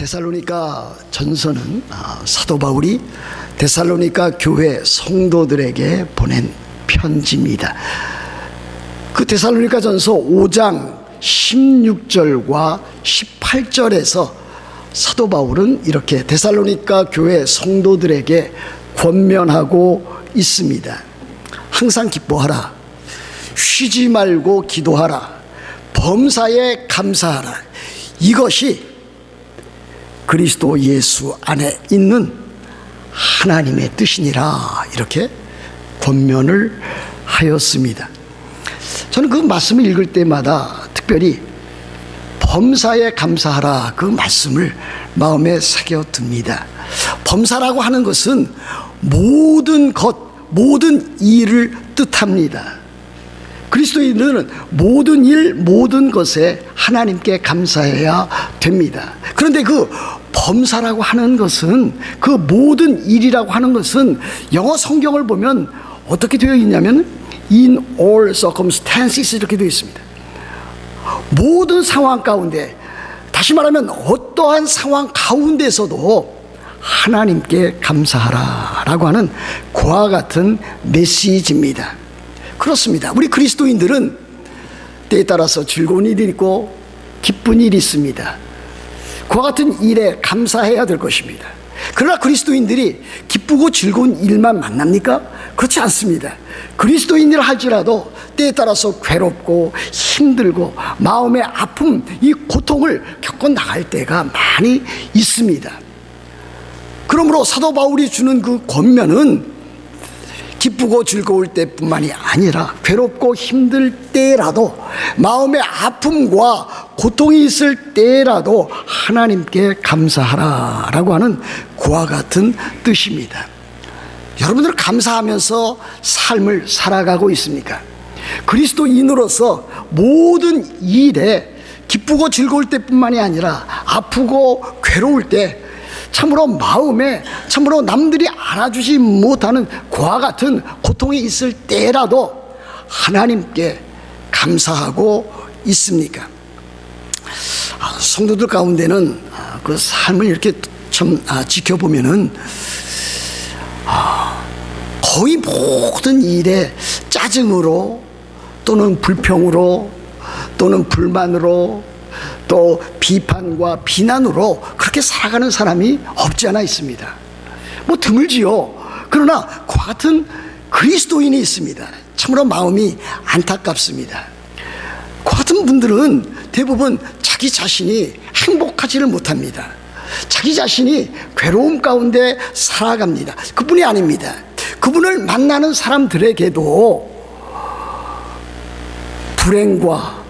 데살로니가 전서는 사도 바울이 데살로니가 교회 성도들에게 보낸 편지입니다. 그 데살로니가 전서 5장 16절과 18절에서 사도 바울은 이렇게 데살로니가 교회 성도들에게 권면하고 있습니다. 항상 기뻐하라, 쉬지 말고 기도하라, 범사에 감사하라. 이것이 그리스도 예수 안에 있는 하나님의 뜻이니라. 이렇게 권면을 하였습니다. 저는 그 말씀을 읽을 때마다 특별히 범사에 감사하라, 그 말씀을 마음에 새겨둡니다. 범사라고 하는 것은 모든 것, 모든 일을 뜻합니다. 그리스도인들은 모든 일, 모든 것에 하나님께 감사해야 됩니다. 그런데 그 범사라고 하는 것은, 그 모든 일이라고 하는 것은 영어 성경을 보면 어떻게 되어 있냐면 in all circumstances 이렇게 되어 있습니다. 모든 상황 가운데, 다시 말하면 어떠한 상황 가운데서도 하나님께 감사하라 라고 하는 그와 같은 메시지입니다. 그렇습니다. 우리 그리스도인들은 때에 따라서 즐거운 일이 있고 기쁜 일이 있습니다. 그와 같은 일에 감사해야 될 것입니다. 그러나 그리스도인들이 기쁘고 즐거운 일만 만납니까? 그렇지 않습니다. 그리스도인이라 할지라도 때에 따라서 괴롭고 힘들고 마음의 아픔, 이 고통을 겪어 나갈 때가 많이 있습니다. 그러므로 사도 바울이 주는 그 권면은 기쁘고 즐거울 때뿐만이 아니라 괴롭고 힘들 때라도, 마음의 아픔과 고통이 있을 때라도 하나님께 감사하라라고 하는 그와 같은 뜻입니다. 여러분들 감사하면서 삶을 살아가고 있습니까? 그리스도인으로서 모든 일에 기쁘고 즐거울 때뿐만이 아니라 아프고 괴로울 때, 참으로 마음에 참으로 남들이 알아주지 못하는 그와 같은 고통이 있을 때라도 하나님께 감사하고 있습니까? 성도들 가운데는 그 삶을 이렇게 좀 지켜보면은 거의 모든 일에 짜증으로 또는 불평으로 또는 불만으로 또 비판과 비난으로 그렇게 살아가는 사람이 없지 않아 있습니다. 뭐 드물지요. 그러나 그와 같은 그리스도인이 있습니다. 참으로 마음이 안타깝습니다. 그와 같은 분들은 대부분 자기 자신이 행복하지를 못합니다. 자기 자신이 괴로움 가운데 살아갑니다. 그뿐이 아닙니다. 그분을 만나는 사람들에게도 불행과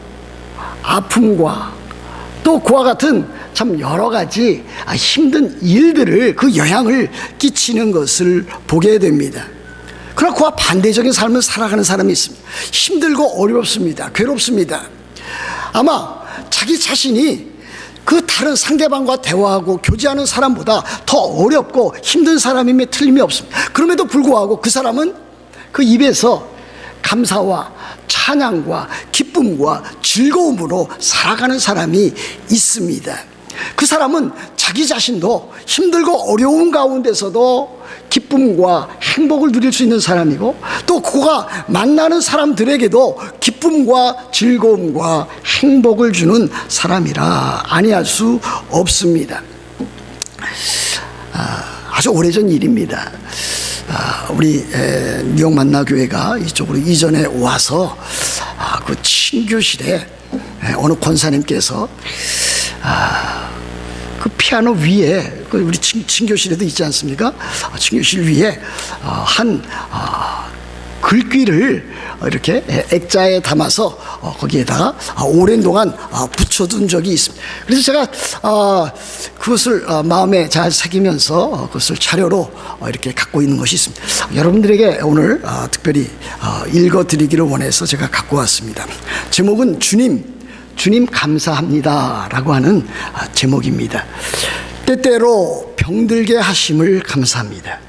아픔과 또 그와 같은 참 여러 가지 힘든 일들을, 그 영향을 끼치는 것을 보게 됩니다. 그러나 그와 반대적인 삶을 살아가는 사람이 있습니다. 힘들고 어렵습니다. 괴롭습니다. 아마 자기 자신이 그 다른 상대방과 대화하고 교제하는 사람보다 더 어렵고 힘든 사람임에 틀림이 없습니다. 그럼에도 불구하고 그 사람은 그 입에서 감사와 찬양과 기쁨과 즐거움으로 살아가는 사람이 있습니다. 그 사람은 자기 자신도 힘들고 어려운 가운데서도 기쁨과 행복을 누릴 수 있는 사람이고, 또 그가 만나는 사람들에게도 기쁨과 즐거움과 행복을 주는 사람이라 아니할 수 없습니다. 아주 오래전 일입니다. 우리 뉴욕 만나교회가 이쪽으로 이전에 와서 그 친교실에 어느 권사님께서 그 피아노 위에, 우리 친교실에도 있지 않습니까? 친교실 위에 한 글귀를 이렇게 액자에 담아서 거기에다가 오랜 동안 붙여둔 적이 있습니다. 그래서 제가 그것을 마음에 잘 새기면서 그것을 자료로 이렇게 갖고 있는 것이 있습니다. 여러분들에게 오늘 특별히 읽어드리기를 원해서 제가 갖고 왔습니다. 제목은 주님 감사합니다 라고 하는 제목입니다. 때때로 병들게 하심을 감사합니다.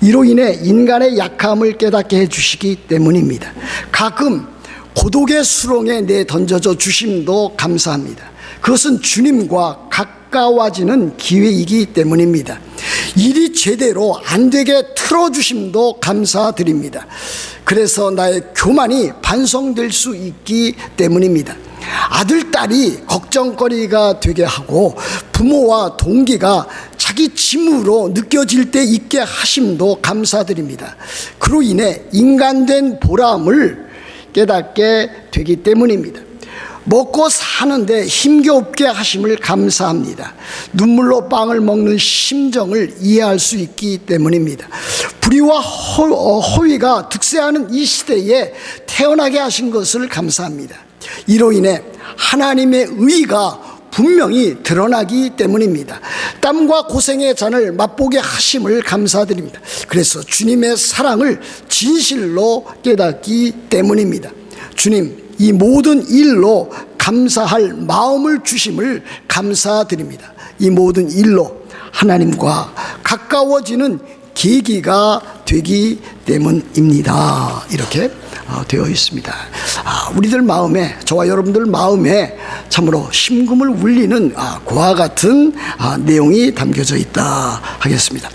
이로 인해 인간의 약함을 깨닫게 해주시기 때문입니다. 가끔 고독의 수렁에 내던져져 주심도 감사합니다. 그것은 주님과 각 가까워지는 기회이기 때문입니다. 일이 제대로 안 되게 틀어주심도 감사드립니다. 그래서 나의 교만이 반성될 수 있기 때문입니다. 아들, 딸이 걱정거리가 되게 하고 부모와 동기가 자기 짐으로 느껴질 때 있게 하심도 감사드립니다. 그로 인해 인간된 보람을 깨닫게 되기 때문입니다. 먹고 사는데 힘겹게 하심을 감사합니다. 눈물로 빵을 먹는 심정을 이해할 수 있기 때문입니다. 불의와 허위가 득세하는 이 시대에 태어나게 하신 것을 감사합니다. 이로 인해 하나님의 의가 분명히 드러나기 때문입니다. 땀과 고생의 잔을 맛보게 하심을 감사드립니다. 그래서 주님의 사랑을 진실로 깨닫기 때문입니다. 주님, 이 모든 일로 감사할 마음을 주심을 감사드립니다. 이 모든 일로 하나님과 가까워지는 계기가 되기 때문입니다. 이렇게 되어 있습니다. 우리들 마음에, 저와 여러분들 마음에 참으로 심금을 울리는 그와 같은 내용이 담겨져 있다 하겠습니다.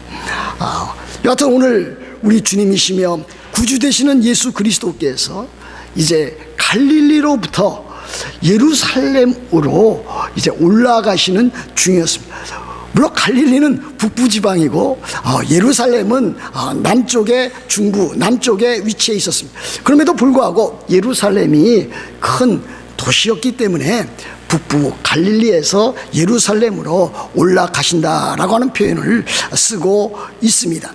여하튼 오늘 우리 주님이시며 구주 되시는 예수 그리스도께서 이제 갈릴리로부터 예루살렘으로 이제 올라가시는 중이었습니다. 물론 갈릴리는 북부 지방이고 예루살렘은 남쪽의 중부, 남쪽에 위치해 있었습니다. 그럼에도 불구하고 예루살렘이 큰 도시였기 때문에 북부 갈릴리에서 예루살렘으로 올라가신다라고 하는 표현을 쓰고 있습니다.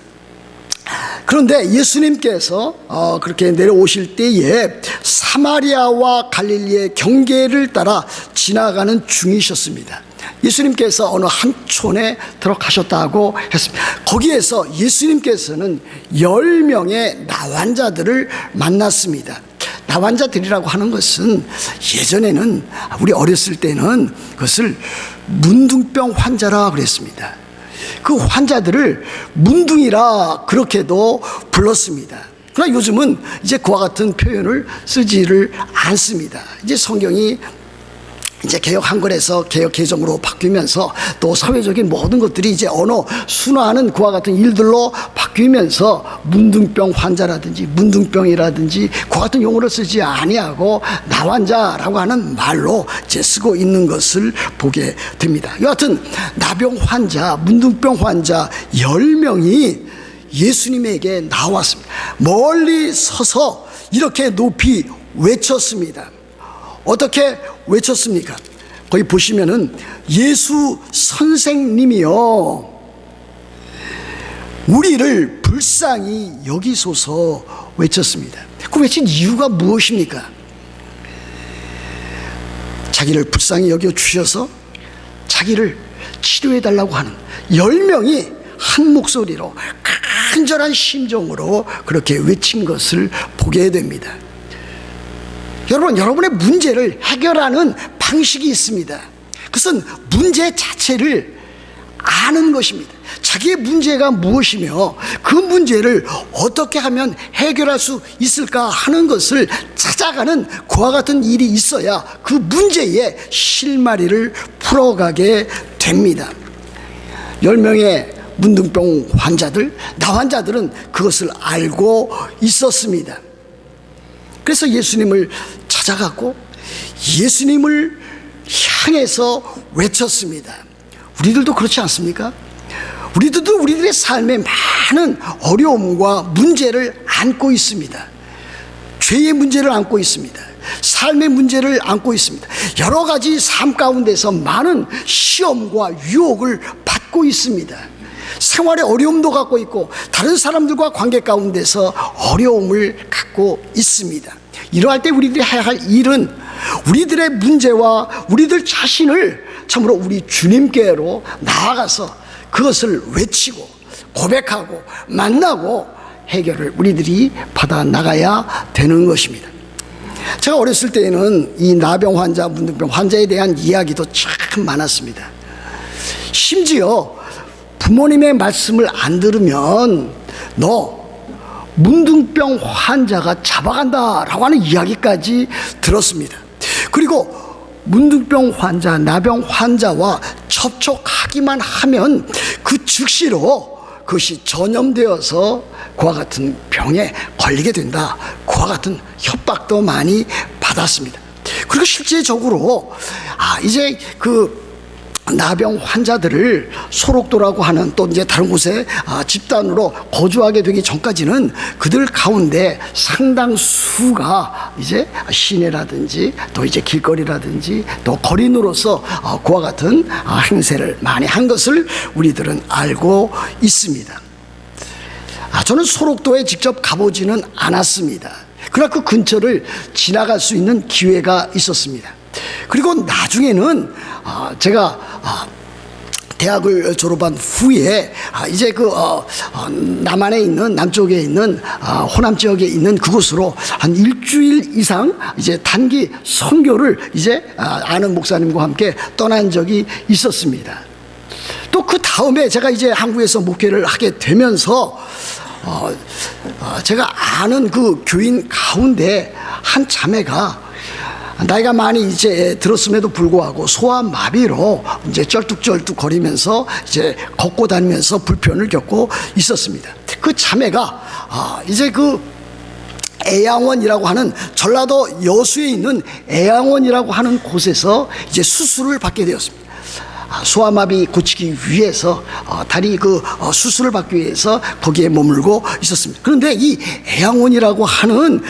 그런데 예수님께서 그렇게 내려오실 때에 사마리아와 갈릴리의 경계를 따라 지나가는 중이셨습니다. 예수님께서 어느 한 촌에 들어가셨다고 했습니다. 거기에서 예수님께서는 10명의 나환자들을 만났습니다. 나환자들이라고 하는 것은 예전에는, 우리 어렸을 때는 그것을 문둥병 환자라 그랬습니다. 그 환자들을 문둥이라 그렇게도 불렀습니다. 그러나 요즘은 이제 그와 같은 표현을 쓰지를 않습니다. 이제 성경이 이제 개혁 한글에서 개혁 개정으로 바뀌면서 또 사회적인 모든 것들이 이제 언어 순화하는 그와 같은 일들로 바뀌면서 문둥병 환자라든지 문둥병이라든지 그와 같은 용어를 쓰지 아니하고 나환자라고 하는 말로 이제 쓰고 있는 것을 보게 됩니다. 여하튼 나병 환자, 문둥병 환자 10명이 예수님에게 나왔습니다. 멀리 서서 이렇게 높이 외쳤습니다. 어떻게 외쳤습니까? 거기 보시면은 예수 선생님이여 우리를 불쌍히 여기소서 외쳤습니다. 그 외친 이유가 무엇입니까? 자기를 불쌍히 여겨 주셔서 자기를 치료해 달라고 하는 10명이 한 목소리로 간절한 심정으로 그렇게 외친 것을 보게 됩니다. 여러분, 여러분의 문제를 해결하는 방식이 있습니다. 그것은 문제 자체를 아는 것입니다. 자기의 문제가 무엇이며 그 문제를 어떻게 하면 해결할 수 있을까 하는 것을 찾아가는 그와 같은 일이 있어야 그 문제의 실마리를 풀어가게 됩니다. 10명의 문둥병 환자들, 나환자들은 그것을 알고 있었습니다. 그래서 예수님을 찾아갔고 예수님을 향해서 외쳤습니다. 우리들도 그렇지 않습니까? 우리들도 우리들의 삶에 많은 어려움과 문제를 안고 있습니다. 죄의 문제를 안고 있습니다. 삶의 문제를 안고 있습니다. 여러 가지 삶 가운데서 많은 시험과 유혹을 받고 있습니다. 생활에 어려움도 갖고 있고 다른 사람들과 관계 가운데서 어려움을 갖고 있습니다. 이러할 때 우리들이 해야 할 일은 우리들의 문제와 우리들 자신을 참으로 우리 주님께로 나아가서 그것을 외치고 고백하고 만나고 해결을 우리들이 받아 나가야 되는 것입니다. 제가 어렸을 때에는 이 나병 환자, 문둥병 환자에 대한 이야기도 참 많았습니다. 심지어 부모님의 말씀을 안 들으면 너 문둥병 환자가 잡아간다라고 하는 이야기까지 들었습니다. 그리고 문둥병 환자, 나병 환자와 접촉하기만 하면 그 즉시로 그것이 전염되어서 그와 같은 병에 걸리게 된다. 그와 같은 협박도 많이 받았습니다. 그리고 실제적으로 이제 그 나병 환자들을 소록도라고 하는 또 이제 다른 곳에 집단으로 거주하게 되기 전까지는 그들 가운데 상당수가 이제 시내라든지 또 이제 길거리라든지 또 거린으로서 그와 같은 행세를 많이 한 것을 우리들은 알고 있습니다. 저는 소록도에 직접 가보지는 않았습니다. 그러나 그 근처를 지나갈 수 있는 기회가 있었습니다. 그리고 나중에는 제가 대학을 졸업한 후에 이제 그 남한에 있는 남쪽에 있는 호남 지역에 있는 그곳으로 한 일주일 이상 이제 단기 선교를 이제 아는 목사님과 함께 떠난 적이 있었습니다. 또 그 다음에 제가 이제 한국에서 목회를 하게 되면서 제가 아는 그 교인 가운데 한 자매가 나이가 많이 이제 들었음에도 불구하고 소아마비로 이제 쩔뚝쩔뚝 거리면서 이제 걷고 다니면서 불편을 겪고 있었습니다. 그 자매가 이제 그 애양원이라고 하는 전라도 여수에 있는 애양원이라고 하는 곳에서 이제 수술을 받게 되었습니다. 소아마비 고치기 위해서 다리 그 수술을 받기 위해서 거기에 머물고 있었습니다. 그런데 이 애양원이라고 하는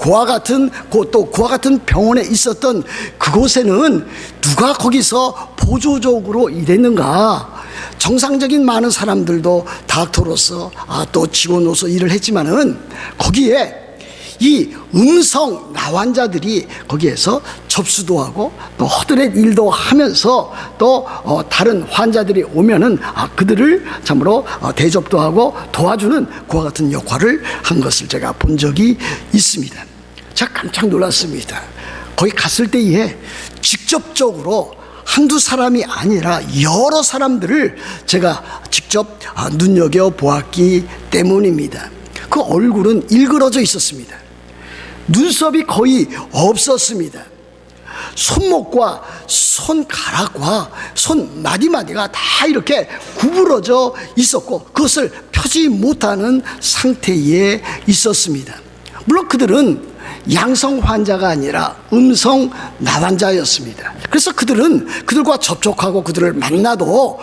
그와 같은 또 그와 같은 병원에 있었던 그곳에는 누가 거기서 보조적으로 일했는가? 정상적인 많은 사람들도 닥터로서 또 직원으로서 일을 했지만은 거기에 이 음성 나환자들이 거기에서 접수도 하고 또 허드렛 일도 하면서 또 다른 환자들이 오면은 그들을 참으로 대접도 하고 도와주는 그와 같은 역할을 한 것을 제가 본 적이 있습니다. 제가 깜짝 놀랐습니다. 거기 갔을 때에 직접적으로 한두 사람이 아니라 여러 사람들을 제가 직접 눈여겨보았기 때문입니다. 그 얼굴은 일그러져 있었습니다. 눈썹이 거의 없었습니다. 손목과 손가락과 손 마디마디가 다 이렇게 구부러져 있었고 그것을 펴지 못하는 상태에 있었습니다. 물론 그들은 양성 환자가 아니라 음성 나환자였습니다. 그래서 그들은 그들과 접촉하고 그들을 만나도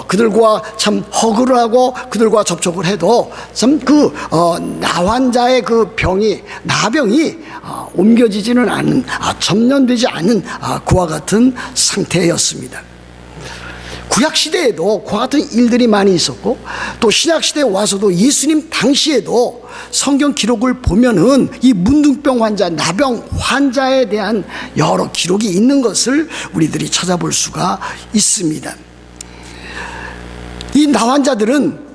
그들과 참 허그를 하고 그들과 접촉을 해도 참 그 나환자의 그 병이 나병이 옮겨지지는 않는 전염되지 않는 그와 같은 상태였습니다. 구약시대에도 그와 같은 일들이 많이 있었고 또 신약시대에 와서도 예수님 당시에도 성경 기록을 보면은 이 문둥병 환자, 나병 환자에 대한 여러 기록이 있는 것을 우리들이 찾아볼 수가 있습니다. 이 나환자들은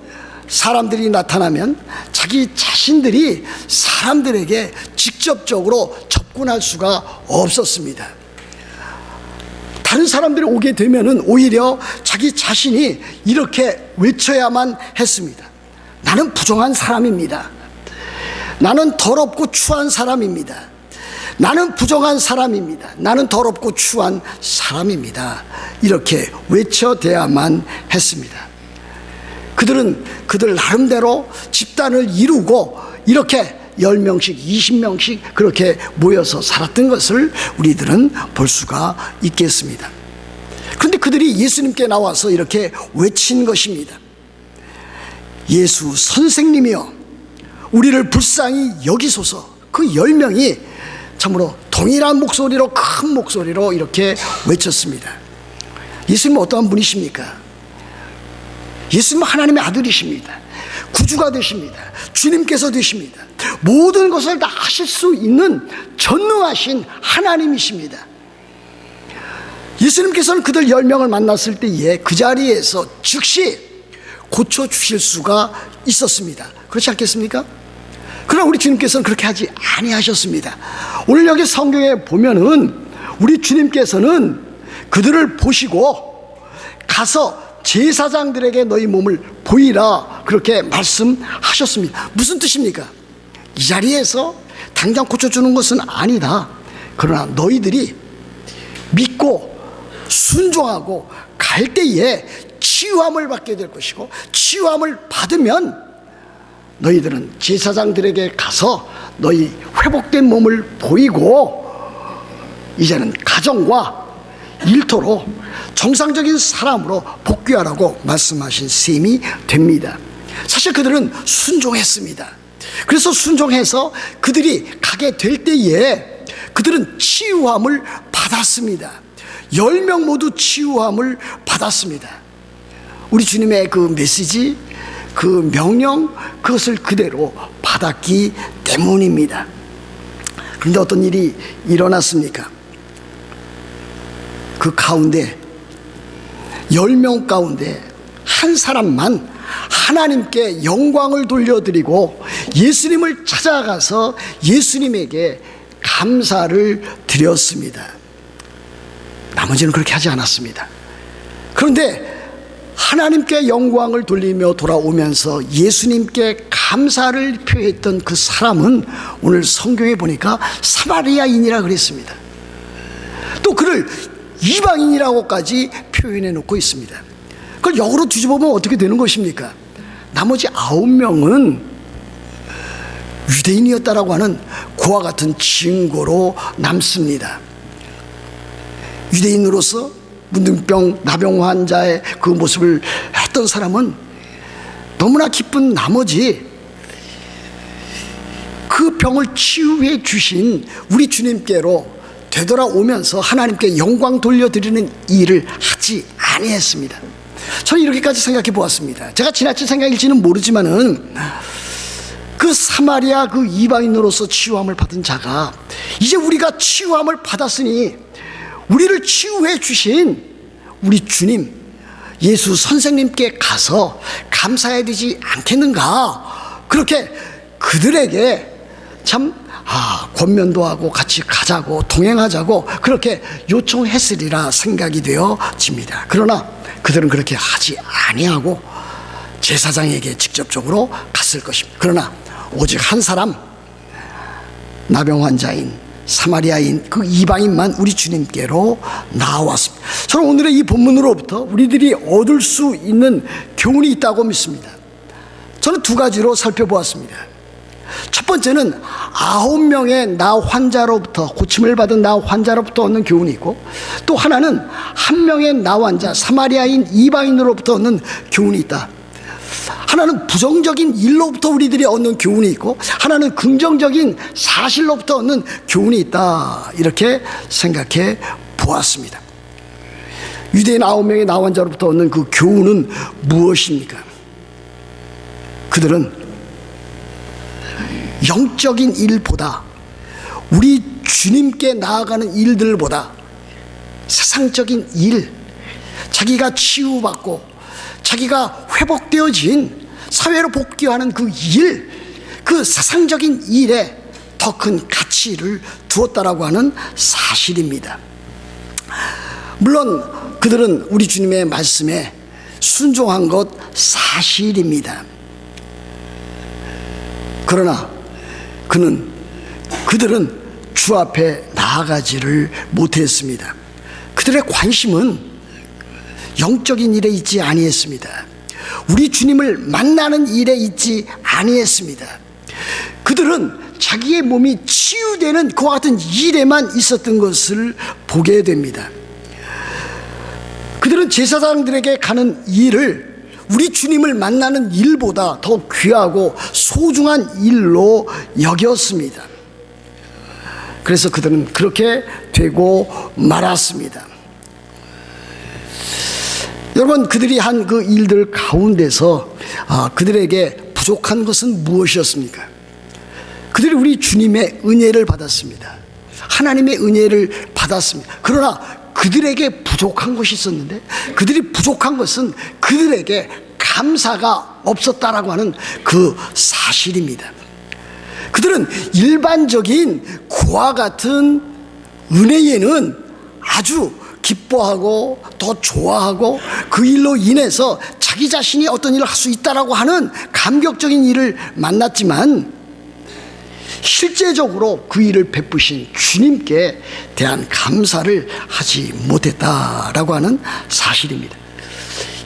사람들이 나타나면 자기 자신들이 사람들에게 직접적으로 접근할 수가 없었습니다. 다른 사람들이 오게 되면은 오히려 자기 자신이 이렇게 외쳐야만 했습니다. 나는 부정한 사람입니다. 나는 더럽고 추한 사람입니다. 나는 부정한 사람입니다. 나는 더럽고 추한 사람입니다. 이렇게 외쳐대야만 했습니다. 그들은 그들 나름대로 집단을 이루고 이렇게 10명씩 20명씩 그렇게 모여서 살았던 것을 우리들은 볼 수가 있겠습니다. 그런데 그들이 예수님께 나와서 이렇게 외친 것입니다. 예수 선생님이여 우리를 불쌍히 여기소서. 그 10명이 참으로 동일한 목소리로 큰 목소리로 이렇게 외쳤습니다. 예수님은 어떠한 분이십니까? 예수님은 하나님의 아들이십니다. 구주가 되십니다. 주님께서 되십니다. 모든 것을 다 하실 수 있는 전능하신 하나님이십니다. 예수님께서는 그들 10명을 만났을 때에 그 자리에서 즉시 고쳐주실 수가 있었습니다. 그렇지 않겠습니까? 그러나 우리 주님께서는 그렇게 하지 아니하셨습니다. 오늘 여기 성경에 보면은 우리 주님께서는 그들을 보시고 가서 제사장들에게 너희 몸을 보이라 그렇게 말씀하셨습니다. 무슨 뜻입니까? 이 자리에서 당장 고쳐주는 것은 아니다. 그러나 너희들이 믿고 순종하고 갈 때에 치유함을 받게 될 것이고, 치유함을 받으면 너희들은 제사장들에게 가서 너희 회복된 몸을 보이고 이제는 가정과 일터로 정상적인 사람으로 복귀하라고 말씀하신 셈이 됩니다. 사실 그들은 순종했습니다. 그래서 순종해서 그들이 가게 될 때에 그들은 치유함을 받았습니다. 10명 모두 치유함을 받았습니다. 우리 주님의 그 메시지, 그 명령, 그것을 그대로 받았기 때문입니다. 그런데 어떤 일이 일어났습니까? 그 가운데 10명 가운데 한 사람만 하나님께 영광을 돌려드리고 예수님을 찾아가서 예수님에게 감사를 드렸습니다. 나머지는 그렇게 하지 않았습니다. 그런데 하나님께 영광을 돌리며 돌아오면서 예수님께 감사를 표했던 그 사람은 오늘 성경에 보니까 사마리아인이라 그랬습니다. 또 그를 이방인이라고까지 표현해 놓고 있습니다. 그걸 역으로 뒤집어보면 어떻게 되는 것입니까? 나머지 9명은 유대인이었다라고 하는 그와 같은 증거로 남습니다. 유대인으로서 문둥병, 나병 환자의 그 모습을 했던 사람은 너무나 기쁜 나머지 그 병을 치유해 주신 우리 주님께로 되돌아오면서 하나님께 영광 돌려드리는 일을 하지 아니했습니다. 저는 이렇게까지 생각해 보았습니다. 제가 지나친 생각일지는 모르지만은 그 사마리아 그 이방인으로서 치유함을 받은 자가 이제 우리가 치유함을 받았으니 우리를 치유해 주신 우리 주님 예수 선생님께 가서 감사해야 되지 않겠는가, 그렇게 그들에게 참 권면도 하고 같이 가자고 동행하자고 그렇게 요청했으리라 생각이 되어집니다. 그러나 그들은 그렇게 하지 아니하고 제사장에게 직접적으로 갔을 것입니다. 그러나 오직 한 사람, 나병 환자인 사마리아인 그 이방인만 우리 주님께로 나왔습니다. 저는 오늘의 이 본문으로부터 우리들이 얻을 수 있는 교훈이 있다고 믿습니다. 저는 두 가지로 살펴보았습니다. 첫 번째는 9명의 나 환자로부터, 고침을 받은 나 환자로부터 얻는 교훈이 있고, 또 하나는 한 명의 나 환자 사마리아인 이방인으로부터 얻는 교훈이 있다. 하나는 부정적인 일로부터 우리들이 얻는 교훈이 있고, 하나는 긍정적인 사실로부터 얻는 교훈이 있다, 이렇게 생각해 보았습니다. 유대인 9명의 나 환자로부터 얻는 그 교훈은 무엇입니까? 그들은 영적인 일보다, 우리 주님께 나아가는 일들보다 세상적인 일, 자기가 치유받고 자기가 회복되어진 사회로 복귀하는 그 일, 그 세상적인 일에 더 큰 가치를 두었다라고 하는 사실입니다. 물론 그들은 우리 주님의 말씀에 순종한 것 사실입니다. 그러나 그들은 주 앞에 나아가지를 못했습니다. 그들의 관심은 영적인 일에 있지 아니했습니다. 우리 주님을 만나는 일에 있지 아니했습니다. 그들은 자기의 몸이 치유되는 그와 같은 일에만 있었던 것을 보게 됩니다. 그들은 제사장들에게 가는 일을 우리 주님을 만나는 일보다 더 귀하고 소중한 일로 여겼습니다. 그래서 그들은 그렇게 되고 말았습니다. 여러분, 그들이 한 그 일들 가운데서 그들에게 부족한 것은 무엇이었습니까? 그들이 우리 주님의 은혜를 받았습니다. 하나님의 은혜를 받았습니다. 그러나 그들에게 부족한 것이 있었는데, 그들이 부족한 것은 그들에게 감사가 없었다라고 하는 그 사실입니다. 그들은 일반적인 그와 같은 은혜에는 아주 기뻐하고 더 좋아하고 그 일로 인해서 자기 자신이 어떤 일을 할 수 있다라고 하는 감격적인 일을 만났지만, 실제적으로 그 일을 베푸신 주님께 대한 감사를 하지 못했다라고 하는 사실입니다.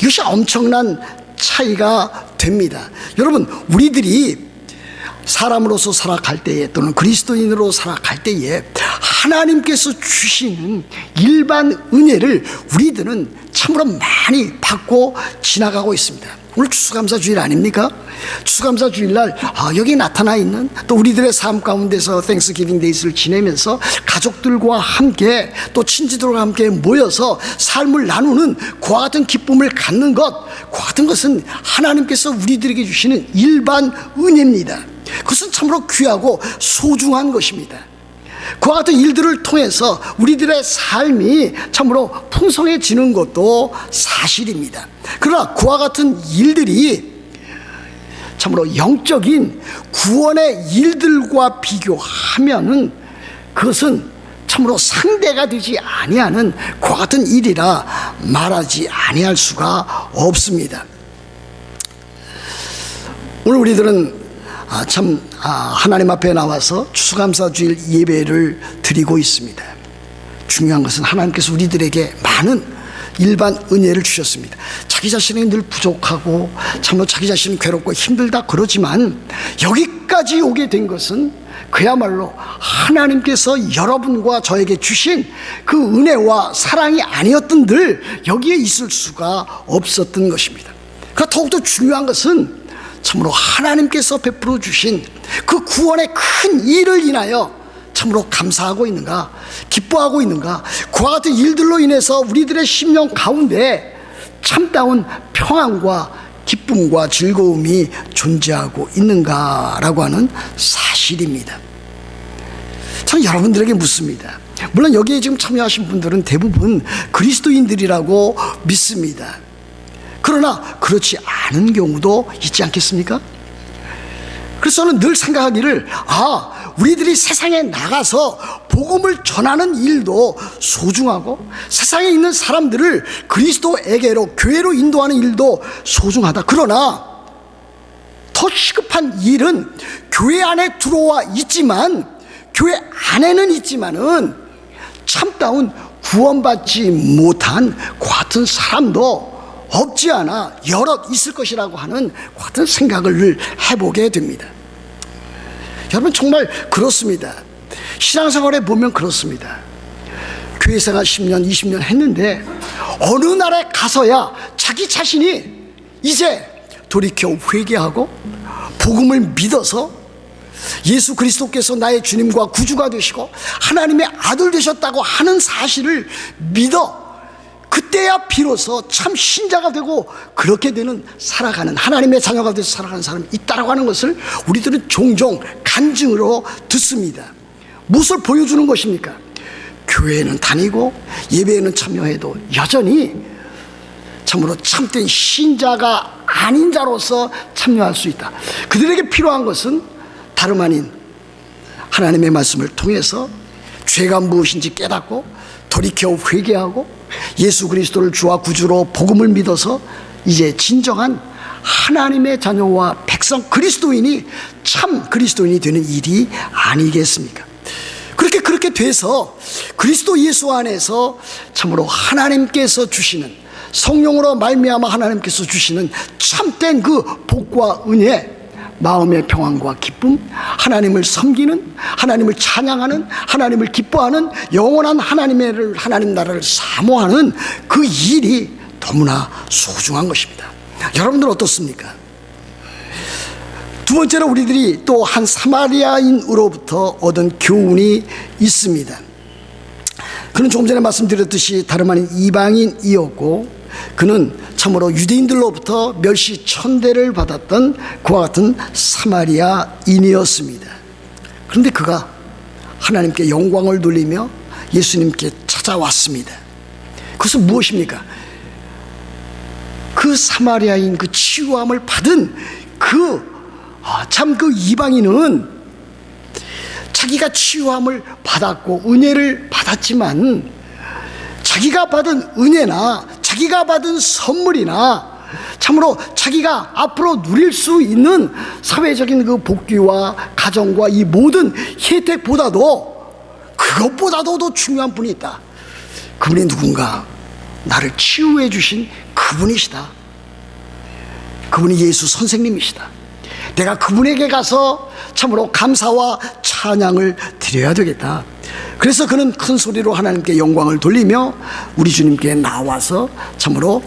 이것이 엄청난 차이가 됩니다. 여러분, 우리들이 사람으로서 살아갈 때에 또는 그리스도인으로 살아갈 때에 하나님께서 주시는 일반 은혜를 우리들은 참으로 많이 받고 지나가고 있습니다. 오늘 추수감사주일 아닙니까? 추수감사주일날 여기 나타나 있는 또 우리들의 삶 가운데서 땡스기빙 데이스를 지내면서 가족들과 함께 또 친지들과 함께 모여서 삶을 나누는 그와 같은 기쁨을 갖는 것, 그와 같은 것은 하나님께서 우리들에게 주시는 일반 은혜입니다. 그것은 참으로 귀하고 소중한 것입니다. 그와 같은 일들을 통해서 우리들의 삶이 참으로 풍성해지는 것도 사실입니다. 그러나 그와 같은 일들이 참으로 영적인 구원의 일들과 비교하면은 그것은 참으로 상대가 되지 아니하는 그와 같은 일이라 말하지 아니할 수가 없습니다. 오늘 우리들은 하나님 앞에 나와서 추수감사주일 예배를 드리고 있습니다. 중요한 것은 하나님께서 우리들에게 많은 일반 은혜를 주셨습니다. 자기 자신이 늘 부족하고 참으로 자기 자신은 괴롭고 힘들다 그러지만 여기까지 오게 된 것은 그야말로 하나님께서 여러분과 저에게 주신 그 은혜와 사랑이 아니었던들 여기에 있을 수가 없었던 것입니다. 그러나 더욱더 중요한 것은 참으로 하나님께서 베풀어 주신 그 구원의 큰 일을 인하여 참으로 감사하고 있는가, 기뻐하고 있는가, 그와 같은 일들로 인해서 우리들의 심령 가운데 참다운 평안과 기쁨과 즐거움이 존재하고 있는가라고 하는 사실입니다. 저는 여러분들에게 묻습니다. 물론 여기에 지금 참여하신 분들은 대부분 그리스도인들이라고 믿습니다. 그러나 그렇지 않은 경우도 있지 않겠습니까? 그래서 저는 늘 생각하기를 우리들이 세상에 나가서 복음을 전하는 일도 소중하고 세상에 있는 사람들을 그리스도에게로 교회로 인도하는 일도 소중하다. 그러나 더 시급한 일은 교회 안에 들어와 있지만 교회 안에는 있지만은 참다운 구원받지 못한 같은 사람도 없지 않아 여럿 있을 것이라고 하는 같은 생각을 해보게 됩니다. 여러분, 정말 그렇습니다. 신앙생활에 보면 그렇습니다. 교회생활 10년 20년 했는데 어느 날에 가서야 자기 자신이 이제 돌이켜 회개하고 복음을 믿어서 예수 그리스도께서 나의 주님과 구주가 되시고 하나님의 아들 되셨다고 하는 사실을 믿어 그때야 비로소 참 신자가 되고 그렇게 되는 살아가는 하나님의 자녀가 돼서 살아가는 사람이 있다라고 하는 것을 우리들은 종종 간증으로 듣습니다. 무엇을 보여주는 것입니까? 교회에는 다니고 예배에는 참여해도 여전히 참으로 참된 신자가 아닌 자로서 참여할 수 있다. 그들에게 필요한 것은 다름 아닌 하나님의 말씀을 통해서 죄가 무엇인지 깨닫고 돌이켜 회개하고 예수 그리스도를 주와 구주로 복음을 믿어서 이제 진정한 하나님의 자녀와 백성 그리스도인이 참 그리스도인이 되는 일이 아니겠습니까? 그렇게 돼서 그리스도 예수 안에서 참으로 하나님께서 주시는 성령으로 말미암아 하나님께서 주시는 참된 그 복과 은혜, 마음의 평안과 기쁨, 하나님을 섬기는, 하나님을 찬양하는, 하나님을 기뻐하는 영원한 하나님 나라를 사모하는 그 일이 너무나 소중한 것입니다. 여러분들 어떻습니까? 두 번째로 우리들이 또 한 사마리아인으로부터 얻은 교훈이 있습니다. 그는 조금 전에 말씀드렸듯이 다름 아닌 이방인이었고 그는 참으로 유대인들로부터 멸시 천대를 받았던 그와 같은 사마리아인이었습니다. 그런데 그가 하나님께 영광을 돌리며 예수님께 찾아왔습니다. 그것은 무엇입니까? 그 사마리아인 그 치유함을 받은 그 이방인은 자기가 치유함을 받았고 은혜를 받았지만 자기가 받은 은혜나 자기가 받은 선물이나 참으로 자기가 앞으로 누릴 수 있는 사회적인 그 복귀와 가정과 이 모든 혜택보다도 그것보다도 더 중요한 분이 있다. 그분이 누군가? 나를 치유해 주신 그분이시다. 그분이 예수 선생님이시다. 내가 그분에게 가서 참으로 감사와 찬양을 드려야 되겠다. 그래서 그는 큰 소리로 하나님께 영광을 돌리며 우리 주님께 나와서 참으로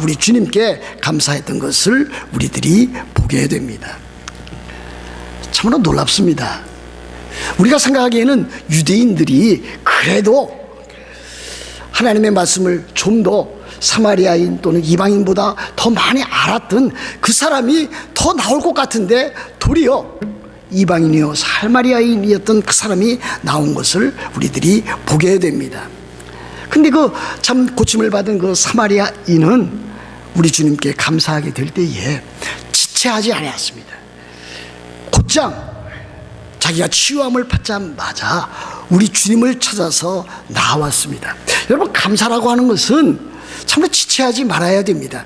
우리 주님께 감사했던 것을 우리들이 보게 됩니다. 참으로 놀랍습니다. 우리가 생각하기에는 유대인들이 그래도 하나님의 말씀을 좀 더 사마리아인 또는 이방인보다 더 많이 알았던 그 사람이 더 나올 것 같은데 도리어 이방인이요 사마리아인이었던 그 사람이 나온 것을 우리들이 보게 됩니다. 근데 그 참 고침을 받은 그 사마리아인은 우리 주님께 감사하게 될 때에 지체하지 아니었습니다. 곧장 자기가 치유함을 받자마자 우리 주님을 찾아서 나왔습니다. 여러분, 감사라고 하는 것은 참으로 지체하지 말아야 됩니다.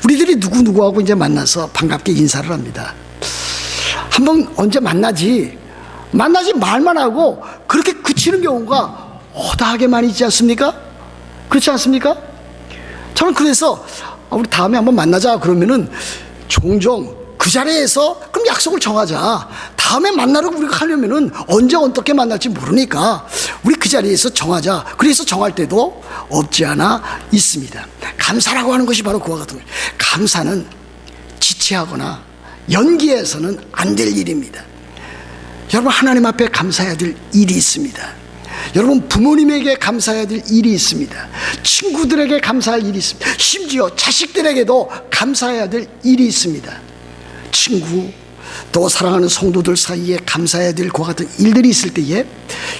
우리들이 누구하고 이제 만나서 반갑게 인사를 합니다. 한번 언제 만나지 말만 하고 그렇게 그치는 경우가 허다하게 많이 있지 않습니까? 그렇지 않습니까? 저는 그래서 우리 다음에 한번 만나자 그러면은 종종 그 자리에서 그럼 약속을 정하자. 다음에 만나러 우리가 하려면은 언제 어떻게 만날지 모르니까 우리 그 자리에서 정하자. 그래서 정할 때도 없지 않아 있습니다. 감사라고 하는 것이 바로 그와 같은 거예요. 감사는 지체하거나 연기해서는 안 될 일입니다. 여러분, 하나님 앞에 감사해야 될 일이 있습니다. 여러분, 부모님에게 감사해야 될 일이 있습니다. 친구들에게 감사할 일이 있습니다. 심지어 자식들에게도 감사해야 될 일이 있습니다. 친구 또 사랑하는 성도들 사이에 감사해야 될 그와 같은 일들이 있을 때에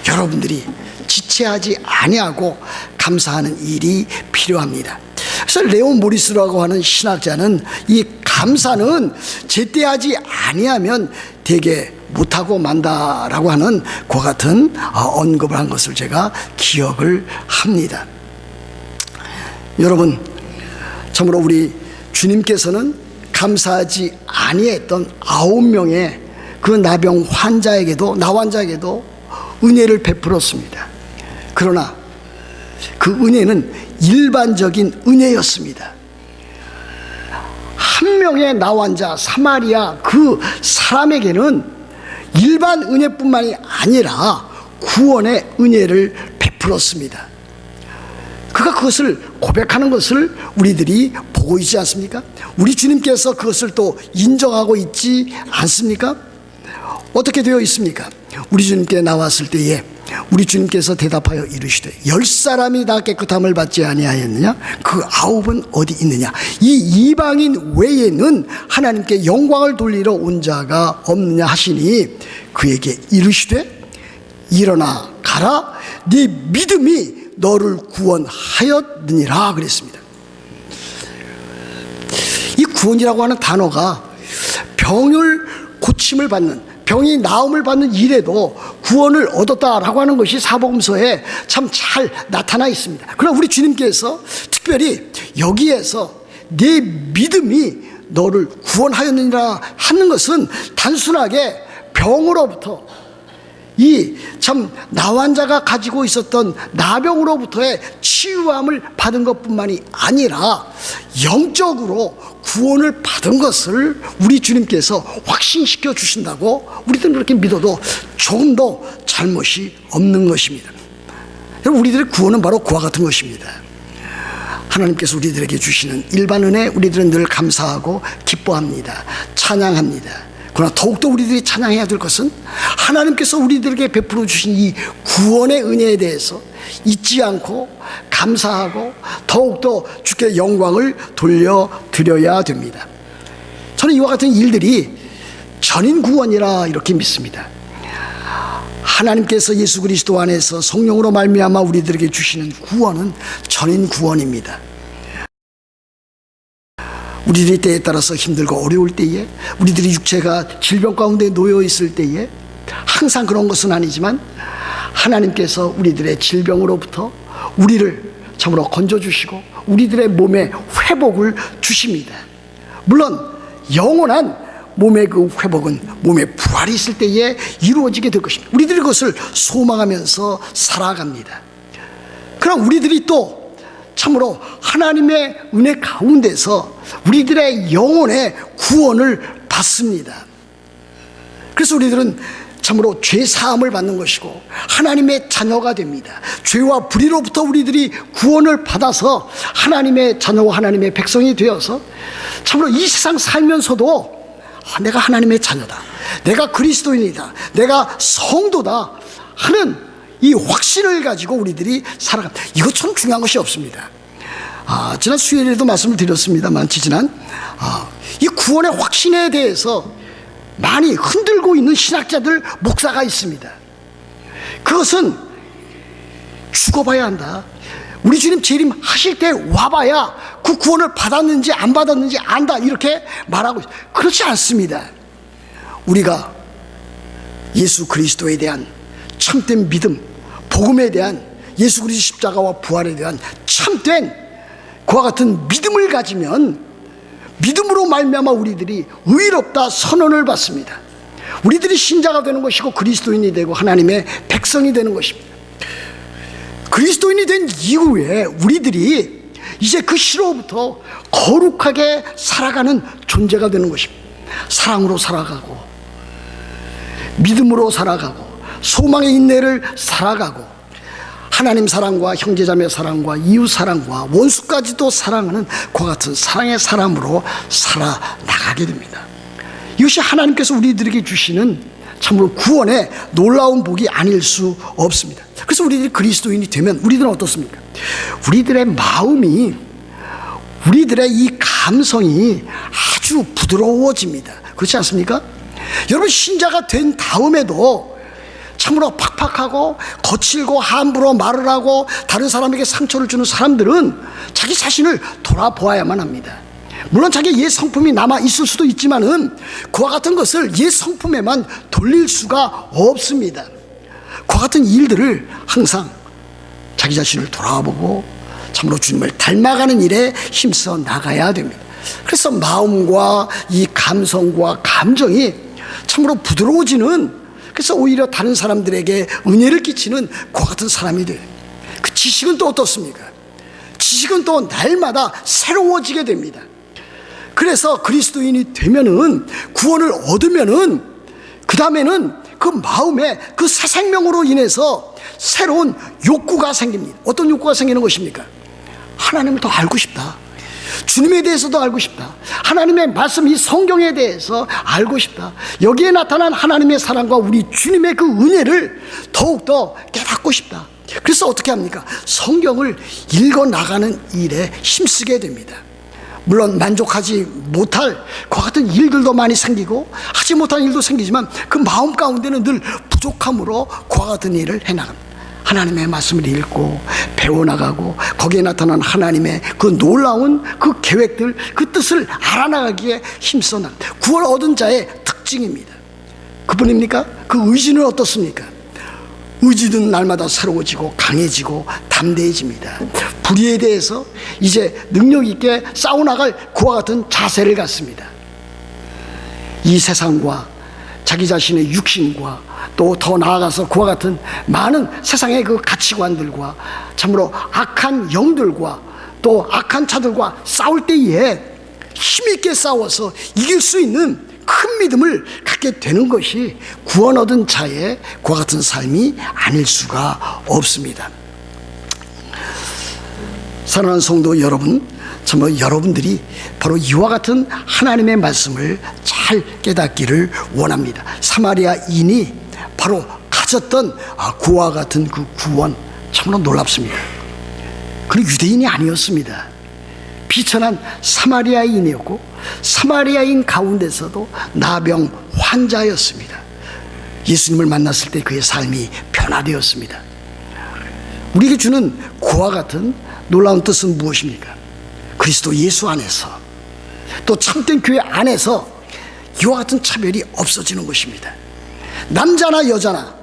여러분들이 지체하지 아니하고 감사하는 일이 필요합니다. 그래서 레온 모리스라고 하는 신학자는 이 감사는 제때하지 아니하면 되게 못하고 만다라고 하는 그와 같은 언급을 한 것을 제가 기억을 합니다. 여러분, 참으로 우리 주님께서는 감사하지 아니했던 9명의 그 나병 환자에게도 나환자에게도 은혜를 베풀었습니다. 그러나 그 은혜는 일반적인 은혜였습니다. 한 명의 나환자 사마리아 그 사람에게는 일반 은혜뿐만이 아니라 구원의 은혜를 베풀었습니다. 그가 그것을 고백하는 것을 우리들이 보고 있지 않습니까? 우리 주님께서 그것을 또 인정하고 있지 않습니까? 어떻게 되어 있습니까? 우리 주님께 나왔을 때에 우리 주님께서 대답하여 이르시되 10사람이 다 깨끗함을 받지 아니하였느냐? 그 9은 어디 있느냐? 이 이방인 외에는 하나님께 영광을 돌리러 온 자가 없느냐 하시니 그에게 이르시되 일어나 가라, 네 믿음이 너를 구원하였느니라 그랬습니다. 이 구원이라고 하는 단어가 병을 고침을 받는, 병이 나음을 받는 일에도 구원을 얻었다라고 하는 것이 사복음서에 참 잘 나타나 있습니다. 그러나 우리 주님께서 특별히 여기에서 내 믿음이 너를 구원하였느니라 하는 것은 단순하게 병으로부터 이 참 나환자가 가지고 있었던 나병으로부터의 치유함을 받은 것뿐만이 아니라 영적으로 구원을 받은 것을 우리 주님께서 확신시켜 주신다고 우리들은 그렇게 믿어도 조금 더 잘못이 없는 것입니다. 여러분, 우리들의 구원은 바로 그와 같은 것입니다. 하나님께서 우리들에게 주시는 일반 은혜, 우리들은 늘 감사하고 기뻐합니다. 찬양합니다. 그러나 더욱더 우리들이 찬양해야 될 것은 하나님께서 우리들에게 베풀어 주신 이 구원의 은혜에 대해서 잊지 않고 감사하고 더욱더 주께 영광을 돌려드려야 됩니다. 저는 이와 같은 일들이 전인 구원이라 이렇게 믿습니다. 하나님께서 예수 그리스도 안에서 성령으로 말미암아 우리들에게 주시는 구원은 전인 구원입니다. 우리들이 때에 따라서 힘들고 어려울 때에, 우리들이 육체가 질병 가운데 놓여 있을 때에, 항상 그런 것은 아니지만 하나님께서 우리들의 질병으로부터 우리를 참으로 건져주시고 우리들의 몸에 회복을 주십니다. 물론 영원한 몸의 그 회복은 몸의 부활이 있을 때에 이루어지게 될 것입니다. 우리들이 그것을 소망하면서 살아갑니다. 그럼 우리들이 또 참으로 하나님의 은혜 가운데서 우리들의 영혼의 구원을 받습니다. 그래서 우리들은 참으로 죄 사함을 받는 것이고 하나님의 자녀가 됩니다. 죄와 불의로부터 우리들이 구원을 받아서 하나님의 자녀와 하나님의 백성이 되어서 참으로 이 세상 살면서도 내가 하나님의 자녀다, 내가 그리스도인이다, 내가 성도다 하는 이 확신을 가지고 우리들이 살아갑니다. 이것 참 중요한 것이 없습니다. 지난 수요일에도 말씀을 드렸습니다만 지지난 이 구원의 확신에 대해서 많이 흔들고 있는 신학자들, 목사가 있습니다. 그것은 죽어봐야 한다, 우리 주님 재림하실 때 와봐야 그 구원을 받았는지 안 받았는지 안다, 이렇게 말하고 있어요. 그렇지 않습니다. 우리가 예수 그리스도에 대한 참된 믿음, 복음에 대한 예수 그리스도 십자가와 부활에 대한 참된 그와 같은 믿음을 가지면 믿음으로 말미암아 우리들이 의롭다 선언을 받습니다. 우리들이 신자가 되는 것이고 그리스도인이 되고 하나님의 백성이 되는 것입니다. 그리스도인이 된 이후에 우리들이 이제 그 시로부터 거룩하게 살아가는 존재가 되는 것입니다. 사랑으로 살아가고 믿음으로 살아가고 소망의 인내를 살아가고 하나님 사랑과 형제자매 사랑과 이웃 사랑과 원수까지도 사랑하는 그와 같은 사랑의 사람으로 살아나가게 됩니다. 이것이 하나님께서 우리들에게 주시는 참으로 구원의 놀라운 복이 아닐 수 없습니다. 그래서 우리들이 그리스도인이 되면 우리들은 어떻습니까? 우리들의 마음이, 우리들의 이 감성이 아주 부드러워집니다. 그렇지 않습니까? 여러분, 신자가 된 다음에도 참으로 팍팍하고 거칠고 함부로 말을 하고 다른 사람에게 상처를 주는 사람들은 자기 자신을 돌아보아야만 합니다. 물론 자기 옛 성품이 남아 있을 수도 있지만은 그와 같은 것을 옛 성품에만 돌릴 수가 없습니다. 그와 같은 일들을 항상 자기 자신을 돌아보고 참으로 주님을 닮아가는 일에 힘써 나가야 됩니다. 그래서 마음과 이 감성과 감정이 참으로 부드러워지는, 그래서 오히려 다른 사람들에게 은혜를 끼치는 그와 같은 사람이 돼요. 그 지식은 또 어떻습니까? 지식은 또 날마다 새로워지게 됩니다. 그래서 그리스도인이 되면은, 구원을 얻으면은 그 다음에는 그 마음에 그 새 생명으로 인해서 새로운 욕구가 생깁니다. 어떤 욕구가 생기는 것입니까? 하나님을 더 알고 싶다, 주님에 대해서도 알고 싶다, 하나님의 말씀, 이 성경에 대해서 알고 싶다, 여기에 나타난 하나님의 사랑과 우리 주님의 그 은혜를 더욱더 깨닫고 싶다. 그래서 어떻게 합니까? 성경을 읽어 나가는 일에 힘쓰게 됩니다. 물론 만족하지 못할 그와 같은 일들도 많이 생기고 하지 못한 일도 생기지만 그 마음 가운데는 늘 부족함으로 그와 같은 일을 해나갑니다. 하나님의 말씀을 읽고 배워나가고 거기에 나타난 하나님의 그 놀라운 그 계획들, 그 뜻을 알아나가기에 힘써나 구원 얻은 자의 특징입니다. 그뿐입니까? 그 의지는 어떻습니까? 의지는 날마다 새로워지고 강해지고 담대해집니다. 불의에 대해서 이제 능력 있게 싸워나갈 그와 같은 자세를 갖습니다. 이 세상과 자기 자신의 육신과 또 더 나아가서 그와 같은 많은 세상의 그 가치관들과 참으로 악한 영들과 또 악한 자들과 싸울 때에 힘있게 싸워서 이길 수 있는 큰 믿음을 갖게 되는 것이 구원 얻은 자의 그와 같은 삶이 아닐 수가 없습니다. 사랑하는 성도 여러분, 정말 여러분들이 바로 이와 같은 하나님의 말씀을 잘 깨닫기를 원합니다. 사마리아인이 바로 가졌던 그와 같은 그 구원, 참으로 놀랍습니다. 그는 유대인이 아니었습니다. 비천한 사마리아인이었고 사마리아인 가운데서도 나병 환자였습니다. 예수님을 만났을 때 그의 삶이 변화되었습니다. 우리에게 주는 그와 같은 놀라운 뜻은 무엇입니까? 그리스도 예수 안에서 또 참된 교회 안에서 이와 같은 차별이 없어지는 것입니다. 남자나 여자나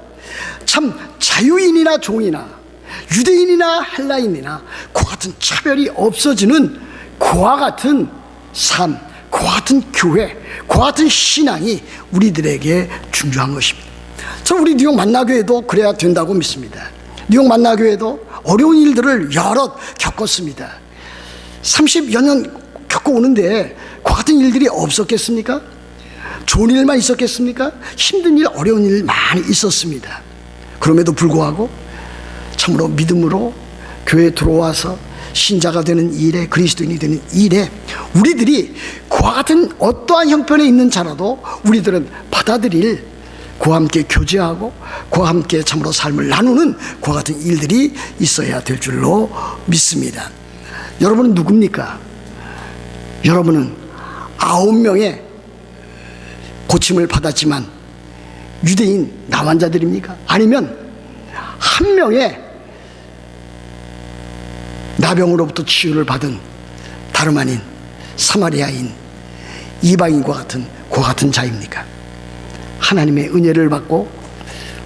참 자유인이나 종이나 유대인이나 헬라인이나 그와 같은 차별이 없어지는 그와 같은 삶, 그와 같은 교회, 그와 같은 신앙이 우리들에게 중요한 것입니다. 저는 우리 뉴욕 만나교회도 그래야 된다고 믿습니다. 뉴욕 만나교회도 어려운 일들을 여럿 겪었습니다. 30여 년 겪어오는데 그와 같은 일들이 없었겠습니까? 좋은 일만 있었겠습니까? 힘든 일, 어려운 일 많이 있었습니다. 그럼에도 불구하고 참으로 믿음으로 교회에 들어와서 신자가 되는 일에, 그리스도인이 되는 일에 우리들이 그와 같은 어떠한 형편에 있는 자라도 우리들은 받아들일, 그와 함께 교제하고 그와 함께 참으로 삶을 나누는 그와 같은 일들이 있어야 될 줄로 믿습니다. 여러분은 누굽니까? 여러분은 9명의 고침을 받았지만 유대인 나환자들입니까? 아니면 한 명의 나병으로부터 치유를 받은 다름 아닌 사마리아인 이방인과 같은 그와 같은 자입니까? 하나님의 은혜를 받고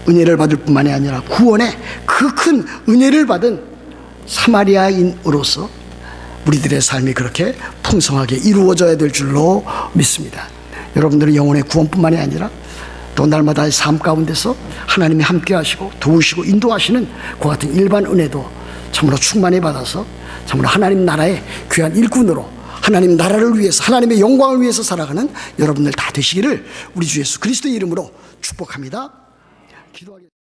은혜를 받을 뿐만이 아니라 구원의 그 큰 은혜를 받은 사마리아인으로서 우리들의 삶이 그렇게 풍성하게 이루어져야 될 줄로 믿습니다. 여러분들의 영혼의 구원뿐만이 아니라 또 날마다의 삶 가운데서 하나님이 함께 하시고 도우시고 인도하시는 그와 같은 일반 은혜도 참으로 충만히 받아서 참으로 하나님 나라의 귀한 일꾼으로 하나님 나라를 위해서, 하나님의 영광을 위해서 살아가는 여러분들 다 되시기를 우리 주 예수 그리스도의 이름으로 축복합니다. 기도하겠습니다.